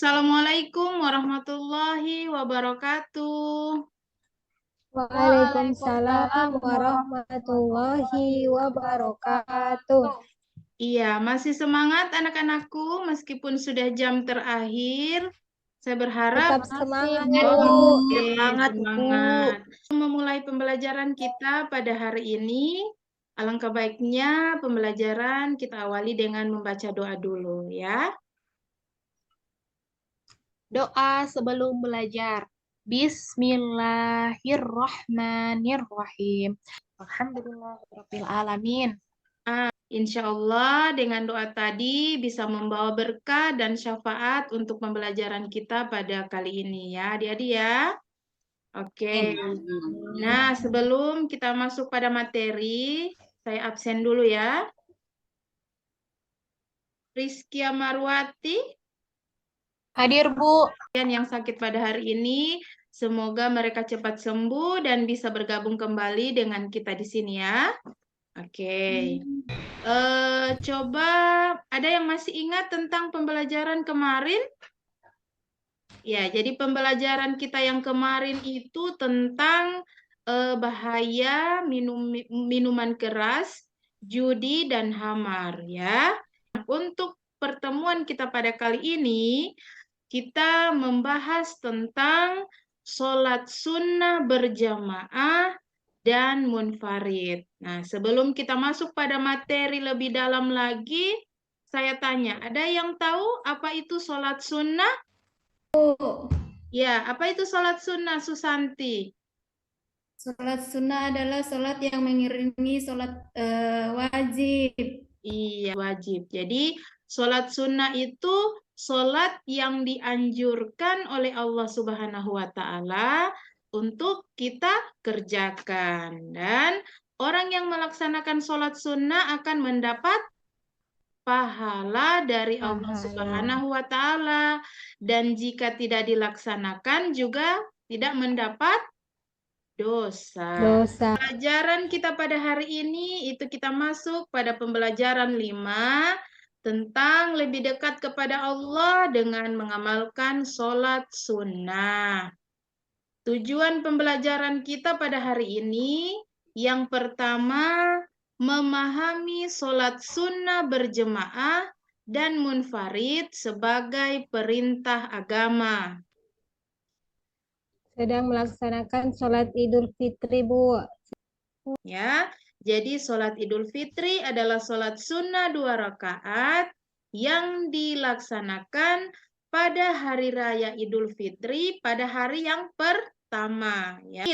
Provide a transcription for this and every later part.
Assalamualaikum warahmatullahi wabarakatuh. Waalaikumsalam warahmatullahi wabarakatuh. Iya, masih semangat anak-anakku meskipun sudah jam terakhir. Saya berharap Tetap semangat, Bu. oke, Semangat, Bu. semangat. Memulai pembelajaran kita pada hari ini, alangkah baiknya pembelajaran kita awali dengan membaca doa dulu ya. Doa sebelum belajar. Bismillahirrahmanirrahim. Alhamdulillahirabbil alamin. Insya Allah dengan doa tadi bisa membawa berkah dan syafaat untuk pembelajaran kita pada kali ini ya adik-adik ya. Oke. Nah sebelum kita masuk pada materi, saya absen dulu ya. Rizkia Marwati. Hadir, Bu. Dan yang sakit pada hari ini, semoga mereka cepat sembuh dan bisa bergabung kembali dengan kita di sini ya. Oke. Coba ada yang masih ingat tentang pembelajaran kemarin? Ya, jadi pembelajaran kita yang kemarin itu tentang bahaya minuman keras, judi dan hamar ya. Untuk pertemuan kita pada kali ini, kita membahas tentang sholat sunnah berjamaah dan munfarid. Nah, sebelum kita masuk pada materi lebih dalam lagi, saya tanya, ada yang tahu apa itu sholat sunnah? Ya, apa itu sholat sunnah, Susanti? Sholat sunnah adalah sholat yang mengiringi sholat wajib. Iya, wajib. Jadi, sholat sunnah itu sholat yang dianjurkan oleh Allah Subhanahu wa Ta'ala untuk kita kerjakan. Dan orang yang melaksanakan sholat sunnah akan mendapat pahala dari Allah Subhanahu wa Ta'ala. Dan jika tidak dilaksanakan juga tidak mendapat dosa. Pelajaran kita pada hari ini itu kita masuk pada pembelajaran 5 tentang lebih dekat kepada Allah dengan mengamalkan sholat sunnah. Tujuan pembelajaran kita pada hari ini yang pertama memahami sholat sunnah berjemaah dan munfarid sebagai perintah agama. Sedang melaksanakan sholat Idul Fitri, Bu. Ya, jadi sholat Idul Fitri adalah sholat sunnah 2 rakaat yang dilaksanakan pada hari raya Idul Fitri pada hari yang pertama. Ya.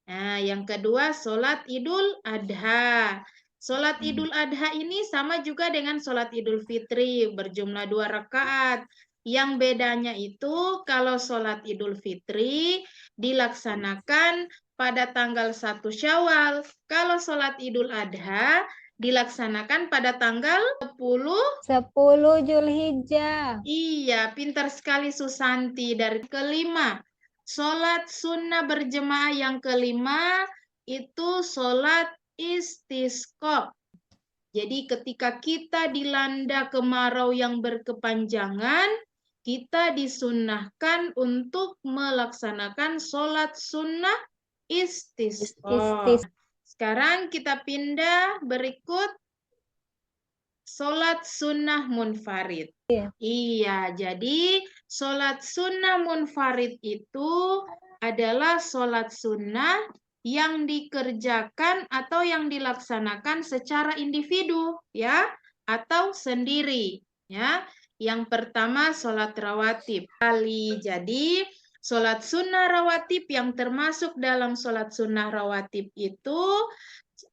Nah, yang kedua sholat Idul Adha. Sholat Idul Adha ini sama juga dengan sholat Idul Fitri berjumlah 2 rakaat. Yang bedanya itu kalau sholat Idul Fitri dilaksanakan pada tanggal 1 Syawal. Kalau sholat Idul Adha dilaksanakan pada tanggal 10 Zulhijjah. Iya, pintar sekali Susanti. Dari kelima, sholat sunnah berjemaah yang kelima itu sholat istisqa. Jadi ketika kita dilanda kemarau yang berkepanjangan, kita disunnahkan untuk melaksanakan sholat sunnah istisqa. Sekarang kita pindah berikut sholat sunnah munfarid. Iya, jadi sholat sunnah munfarid itu adalah sholat sunnah yang dikerjakan atau yang dilaksanakan secara individu, ya, atau sendiri, ya. Yang pertama sholat rawatib. Jadi sholat sunnah rawatib yang termasuk dalam sholat sunnah rawatib itu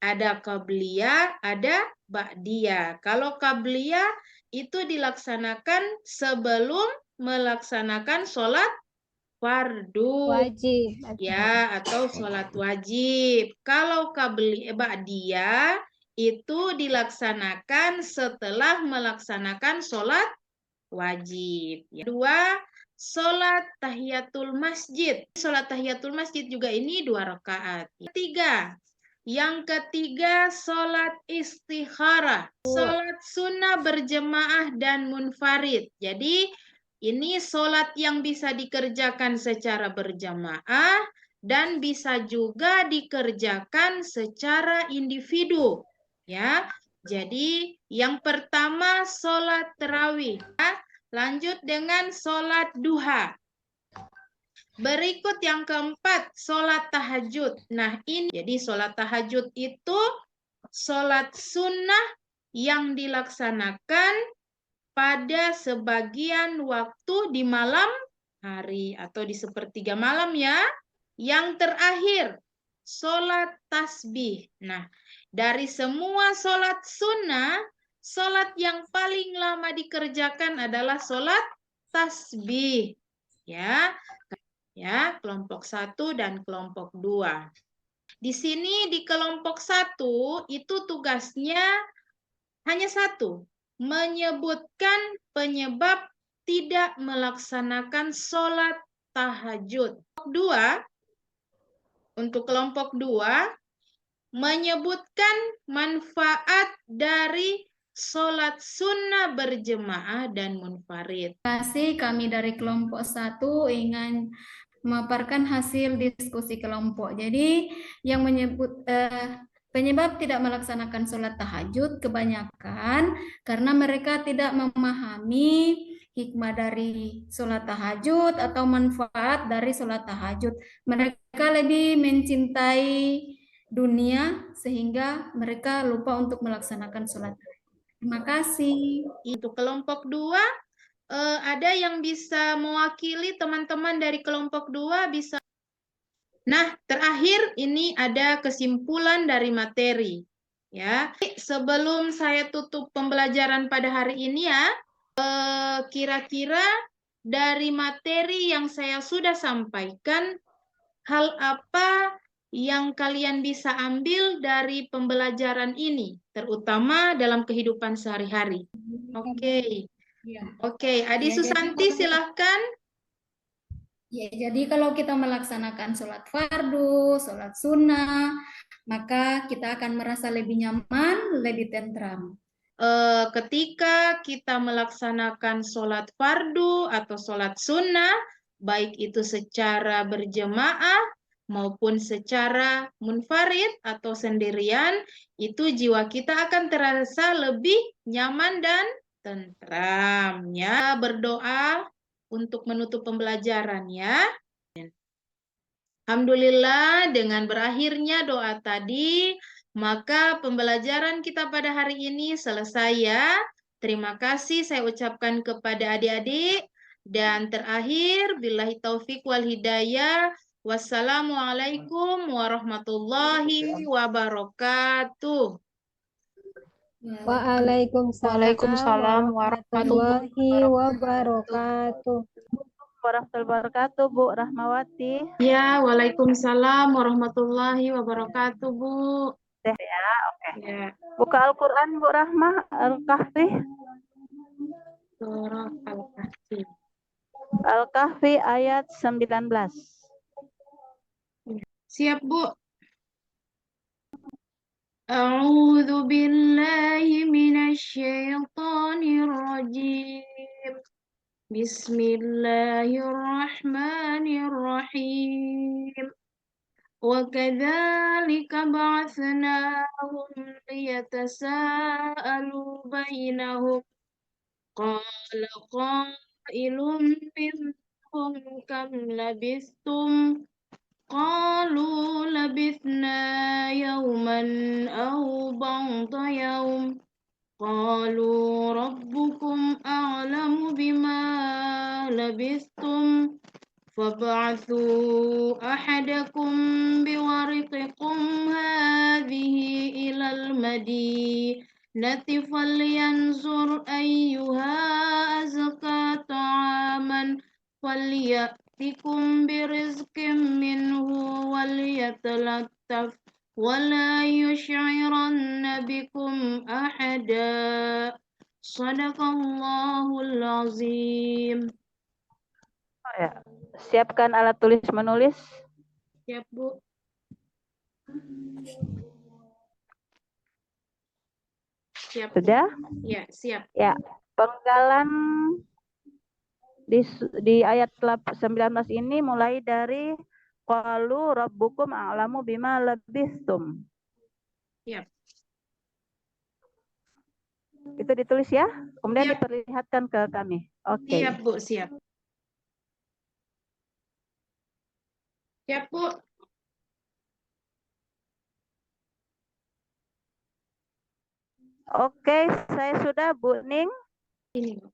ada qabliyah, ada ba'diyah. Kalau qabliyah itu dilaksanakan sebelum melaksanakan sholat fardu. Wajib. Ya, atau sholat wajib. Kalau ba'diyah itu dilaksanakan setelah melaksanakan sholat wajib. Dua, sholat tahiyatul masjid. Sholat tahiyatul masjid juga ini 2 rakaat. Yang ketiga, sholat istikharah. Sholat sunnah berjemaah dan munfarid. Jadi, Ini sholat yang bisa dikerjakan secara berjamaah dan bisa juga dikerjakan secara individu. Ya, jadi yang pertama sholat tarawih. Lanjut dengan sholat duha. Berikut yang keempat, sholat tahajud. Nah ini, jadi sholat tahajud itu sholat sunnah yang dilaksanakan pada sebagian waktu di malam hari atau di sepertiga malam ya. Yang terakhir, sholat tasbih. Nah, dari semua sholat sunnah, sholat yang paling lama dikerjakan adalah sholat tasbih. Ya, kelompok 1 dan kelompok 2. Di sini di kelompok 1 itu tugasnya hanya satu, menyebutkan penyebab tidak melaksanakan sholat tahajud. Untuk kelompok 2, menyebutkan manfaat dari sholat sunnah berjemaah dan munfarid. Terima kasih, kami dari kelompok 1 ingin memaparkan hasil diskusi kelompok. Jadi yang menyebut penyebab tidak melaksanakan sholat tahajud kebanyakan karena mereka tidak memahami hikmah dari sholat tahajud atau manfaat dari sholat tahajud. Mereka lebih mencintai dunia sehingga mereka lupa untuk melaksanakan sholat. Terima kasih. Untuk kelompok 2, ada yang bisa mewakili teman-teman dari kelompok 2 bisa. Nah, terakhir ini ada kesimpulan dari materi. Ya, sebelum saya tutup pembelajaran pada hari ini ya, kira-kira dari materi yang saya sudah sampaikan, hal apa yang kalian bisa ambil dari pembelajaran ini, terutama dalam kehidupan sehari-hari? Oke. Oke, Adi Susanti silahkan. Ya, jadi kalau kita melaksanakan sholat fardu, sholat sunnah, maka kita akan merasa lebih nyaman, lebih tentram. Ketika kita melaksanakan sholat fardu atau sholat sunnah, baik itu secara berjemaah maupun secara munfarid atau sendirian, itu jiwa kita akan terasa lebih nyaman dan tentram. Ya, berdoa untuk menutup pembelajaran ya. Alhamdulillah, dengan berakhirnya doa tadi, maka pembelajaran kita pada hari ini selesai ya. Terima kasih saya ucapkan kepada adik-adik. Dan terakhir, billahi taufik wal hidayah. Wassalamualaikum warahmatullahi wabarakatuh. Waalaikumsalam warahmatullahi wabarakatuh. Warahmatullahi wabarakatuh, Bu Rahmawati. Ya, waalaikumsalam warahmatullahi wabarakatuh, Bu. Ya, oke. Ya. Buka Al-Quran, Bu Rahma, Al-Kahfi. Surah Al-Kahfi. Al-Kahfi ayat 19. Siap, Bu. A'udzu billahi minasyaitonir rajim. Bismillahirrahmanirrahim. Wa kadzalika ba'atsnahum liyatasaalu bainahum. Qala qailun minhum kam labistum. Qalu labithna yawman aw ba'da yawm. Qalu rabbukum a'lamu bima labithtum. Fab'athu ahadakum biwariqikum hadhihi ilal madinati falyanzur ayyuha azka ta'aman falyatikum birizqim minhu walyatalattaf wala yush'iranna bikum ahada. Shadaqallahul azim. Oh, ya. Siapkan alat tulis menulis. Siap, Bu. Siap. Sudah? Ya, siap. Ya. Penggalan di ayat 19 ini mulai dari qalu rabbukum a'lamu bima labistum. Siap. Itu ditulis ya, kemudian Siap. diperlihatkan ke kami. Oke. Siap, Bu, siap. Siap, Bu. Oke, saya sudah, Bu Ning. Ini, Bu.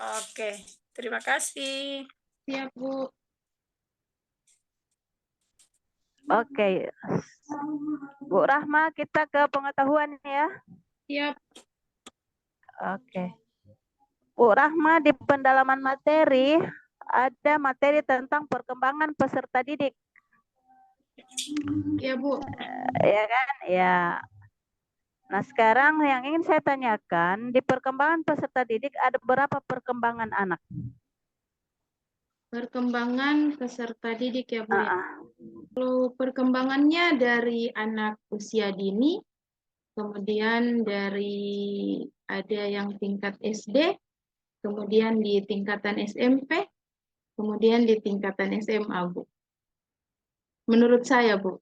Oke, terima kasih. Siap, Bu. Oke. Bu Rahma, kita ke pengetahuan ya. Siap. Oke. Bu Rahma, di pendalaman materi ada materi tentang perkembangan peserta didik. Ya, Bu. Ya kan? Ya. Nah, sekarang yang ingin saya tanyakan, di perkembangan peserta didik ada berapa perkembangan anak? Perkembangan peserta didik ya, Bu, ya. Ah, Kalau perkembangannya dari anak usia dini, kemudian dari ada yang tingkat SD, kemudian di tingkatan SMP, kemudian di tingkatan SMA, Bu. Menurut saya, Bu.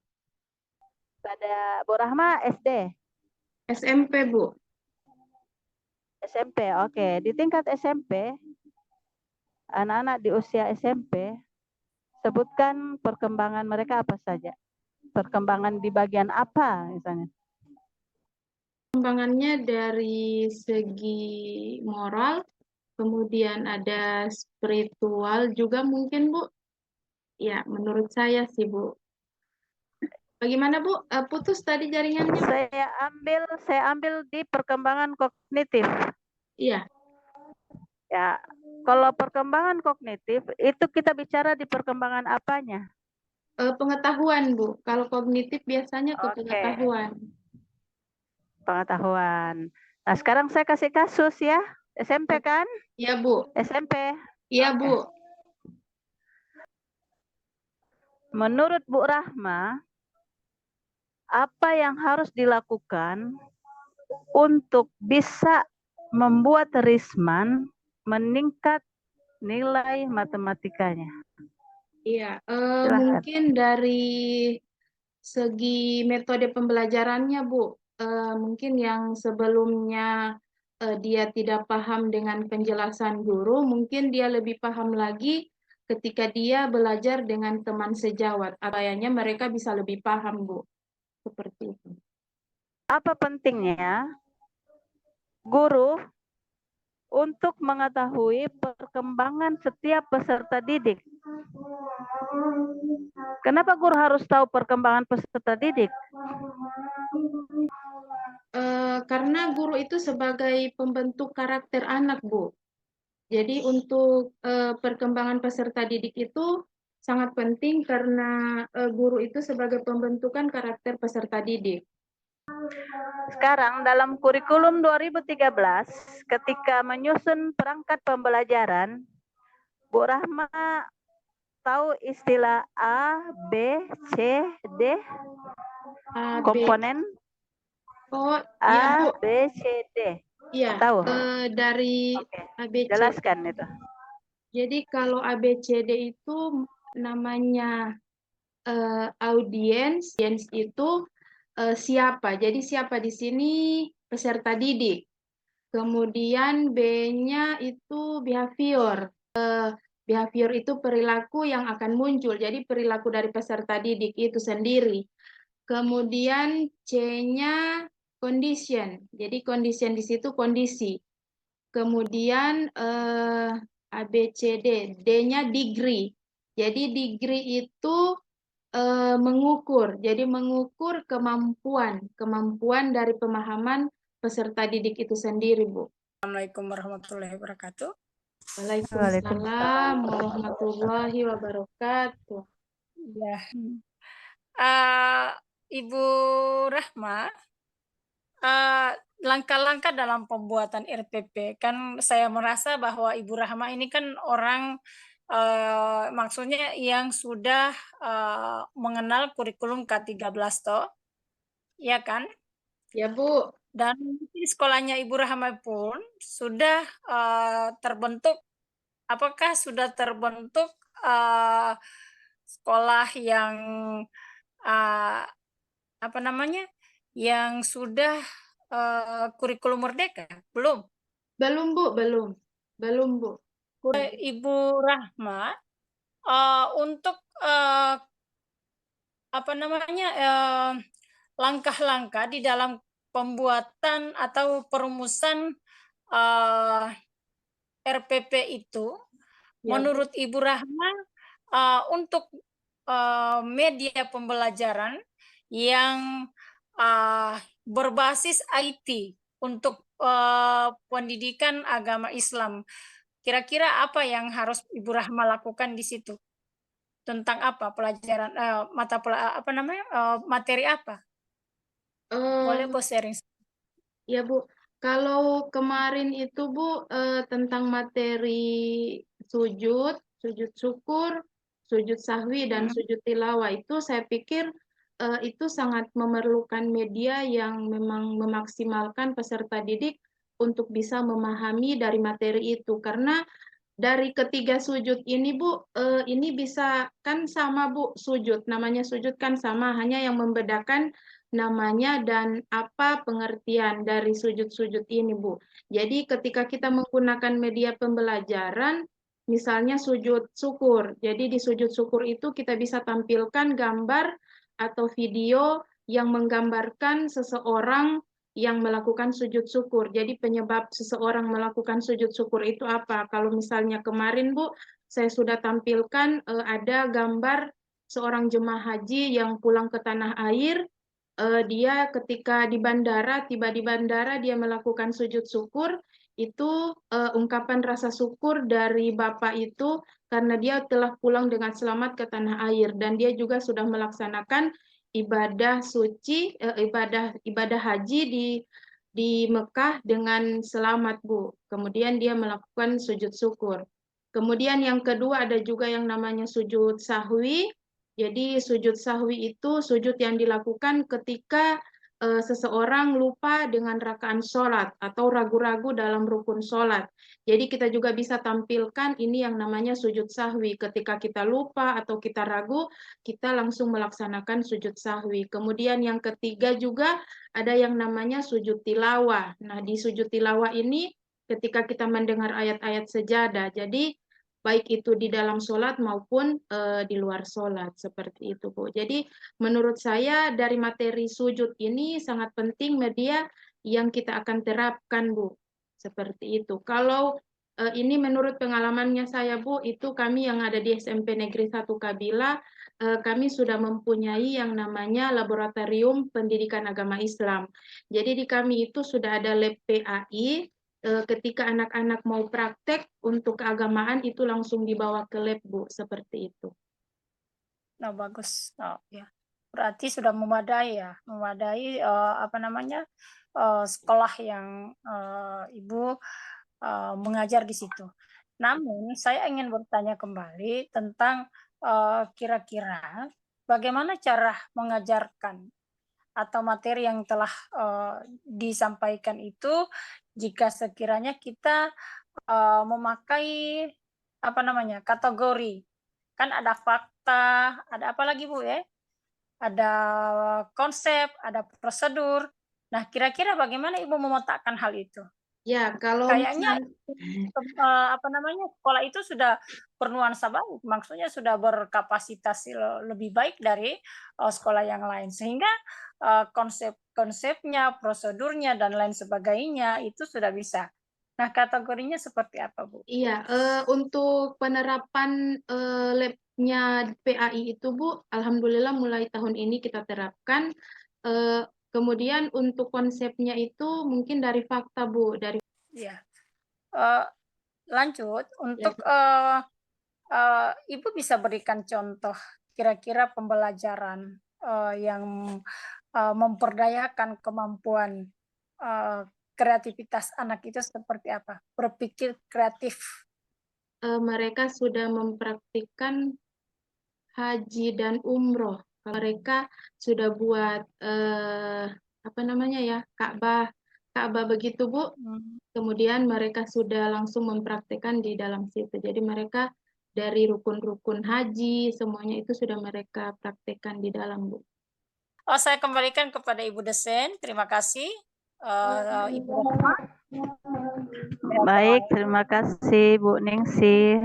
pada Bu Rahma SD. SMP, Bu. SMP, oke. Di tingkat SMP, anak-anak di usia SMP, sebutkan perkembangan mereka apa saja. Perkembangan di bagian apa misalnya? Perkembangannya dari segi moral, kemudian ada spiritual juga mungkin, Bu. Ya, menurut saya sih, Bu. Bagaimana, Bu? Putus tadi jaringannya? Saya ambil di perkembangan kognitif. Iya. Ya, kalau perkembangan kognitif itu kita bicara di perkembangan apanya? Pengetahuan, Bu. Kalau kognitif biasanya ke Oke. pengetahuan. Pengetahuan. Nah, sekarang saya kasih kasus ya. SMP kan? Iya, Bu. SMP. Iya, Oke. Bu. Menurut Bu Rahma, apa yang harus dilakukan untuk bisa membuat Risman meningkat nilai matematikanya? Iya, Silahkan. mungkin dari segi metode pembelajarannya, Bu. Mungkin yang sebelumnya dia tidak paham dengan penjelasan guru, mungkin dia lebih paham lagi ketika dia belajar dengan teman sejawat. Kayaknya mereka bisa lebih paham, Bu. Seperti itu. Apa pentingnya guru untuk mengetahui perkembangan setiap peserta didik? Kenapa guru harus tahu perkembangan peserta didik? Karena guru itu sebagai pembentuk karakter anak, Bu. Jadi untuk perkembangan peserta didik itu sangat penting karena guru itu sebagai pembentukan karakter peserta didik. Sekarang dalam kurikulum 2013, ketika menyusun perangkat pembelajaran, Bu Rahma tahu istilah A, B, C, D? A, B. Komponen Oh, iya, Bu. A, B, C, D. Iya, Tahu? dari Oke. A, B, C. Jelaskan itu. Jadi kalau A, B, C, D itu namanya audiens itu siapa? Jadi siapa di sini peserta didik. Kemudian B-nya itu behavior. Behavior itu perilaku yang akan muncul. Jadi perilaku dari peserta didik itu sendiri. Kemudian C-nya condition. Jadi condition di situ kondisi. Kemudian A, B, C, D. D-nya degree. Jadi degree itu mengukur. Jadi mengukur kemampuan dari pemahaman peserta didik itu sendiri, Bu. Assalamualaikum warahmatullahi wabarakatuh. Waalaikumsalam warahmatullahi wabarakatuh. Ya. Ibu Rahma, langkah-langkah dalam pembuatan RPP, kan saya merasa bahwa Ibu Rahma ini kan orang maksudnya yang sudah mengenal kurikulum K13 toh, ya kan? Ya, Bu. Dan di sekolahnya Ibu Rahma pun sudah terbentuk, apakah sudah terbentuk sekolah yang apa namanya, yang sudah kurikulum merdeka? Belum. Belum, Bu, belum. Belum, Bu. Ibu Rahma untuk apa namanya, langkah-langkah di dalam pembuatan atau perumusan RPP itu, Ya, Bu. menurut Ibu Rahma untuk media pembelajaran yang berbasis IT untuk pendidikan agama Islam, kira-kira apa yang harus Ibu Rahma lakukan di situ? Tentang apa pelajaran, apa namanya, materi apa? Boleh Bu sharing? Ya, Bu. Kalau kemarin itu, Bu, tentang materi sujud syukur, sujud sahwi, dan sujud tilawah itu saya pikir itu sangat memerlukan media yang memang memaksimalkan peserta didik untuk bisa memahami dari materi itu. Karena dari ketiga sujud ini, Bu, ini bisa kan sama, Bu, sujud. Namanya sujud kan sama, hanya yang membedakan namanya dan apa pengertian dari sujud-sujud ini, Bu. Jadi ketika kita menggunakan media pembelajaran, misalnya sujud syukur. Jadi di sujud syukur itu kita bisa tampilkan gambar atau video yang menggambarkan seseorang yang melakukan sujud syukur. Jadi penyebab seseorang melakukan sujud syukur itu apa? Kalau misalnya kemarin, Bu, saya sudah tampilkan ada gambar seorang jemaah haji yang pulang ke tanah air. Dia ketika di bandara, tiba di bandara, dia melakukan sujud syukur. Itu ungkapan rasa syukur dari Bapak itu karena dia telah pulang dengan selamat ke tanah air dan dia juga sudah melaksanakan ibadah suci, ibadah haji di Mekah dengan selamat, Bu. Kemudian dia melakukan sujud syukur. Kemudian yang kedua ada juga yang namanya sujud sahwi. Jadi sujud sahwi itu sujud yang dilakukan ketika seseorang lupa dengan rakaat sholat atau ragu-ragu dalam rukun sholat. Jadi kita juga bisa tampilkan ini yang namanya sujud sahwi. Ketika kita lupa atau kita ragu, kita langsung melaksanakan sujud sahwi. Kemudian yang ketiga juga ada yang namanya sujud tilawah. Nah, di sujud tilawah ini ketika kita mendengar ayat-ayat sejadah, jadi baik itu di dalam sholat maupun di luar sholat, seperti itu, Bu. Jadi menurut saya dari materi sujud ini sangat penting media yang kita akan terapkan, Bu. Seperti itu. Kalau ini menurut pengalamannya saya, Bu, itu kami yang ada di SMP Negeri 1 Kabila, kami sudah mempunyai yang namanya Laboratorium Pendidikan Agama Islam. Jadi di kami itu sudah ada lab PAI, ketika anak-anak mau praktek untuk keagamaan itu langsung dibawa ke lab, Bu, seperti itu. Nah, bagus. Oh, ya. Berarti sudah memadai ya, memadai apa namanya, sekolah yang Ibu mengajar di situ. Namun saya ingin bertanya kembali tentang kira-kira bagaimana cara mengajarkan atau materi yang telah disampaikan itu jika sekiranya kita memakai apa namanya, kategori. Kan ada fakta, ada apa lagi, Bu, ya? Ada konsep, ada prosedur. Nah, kira-kira bagaimana Ibu memetakkan hal itu? Ya, kalau Kayaknya apa namanya, sekolah itu sudah bernuansa baik, maksudnya sudah berkapasitas lebih baik dari sekolah yang lain, sehingga konsep-konsepnya, prosedurnya, dan lain sebagainya itu sudah bisa. Nah, kategorinya seperti apa, Bu? Iya, untuk penerapan labnya PAI itu, Bu, alhamdulillah mulai tahun ini kita terapkan. Kemudian untuk konsepnya itu mungkin dari fakta, Bu, dari Ya. Lanjut untuk Ibu bisa berikan contoh kira-kira pembelajaran yang memperdayakan kemampuan kreativitas anak itu seperti apa? Berpikir kreatif. Mereka sudah mempraktikkan haji dan umroh. Mereka sudah buat apa namanya ya, Ka'bah begitu Bu. Kemudian mereka sudah langsung mempraktekkan di dalam situ. Jadi mereka dari rukun-rukun haji semuanya itu sudah mereka praktekkan di dalam Bu. Oh, saya kembalikan kepada Ibu Desen. Terima kasih, Ibu Rahma. Baik, terima kasih Bu Ningsih.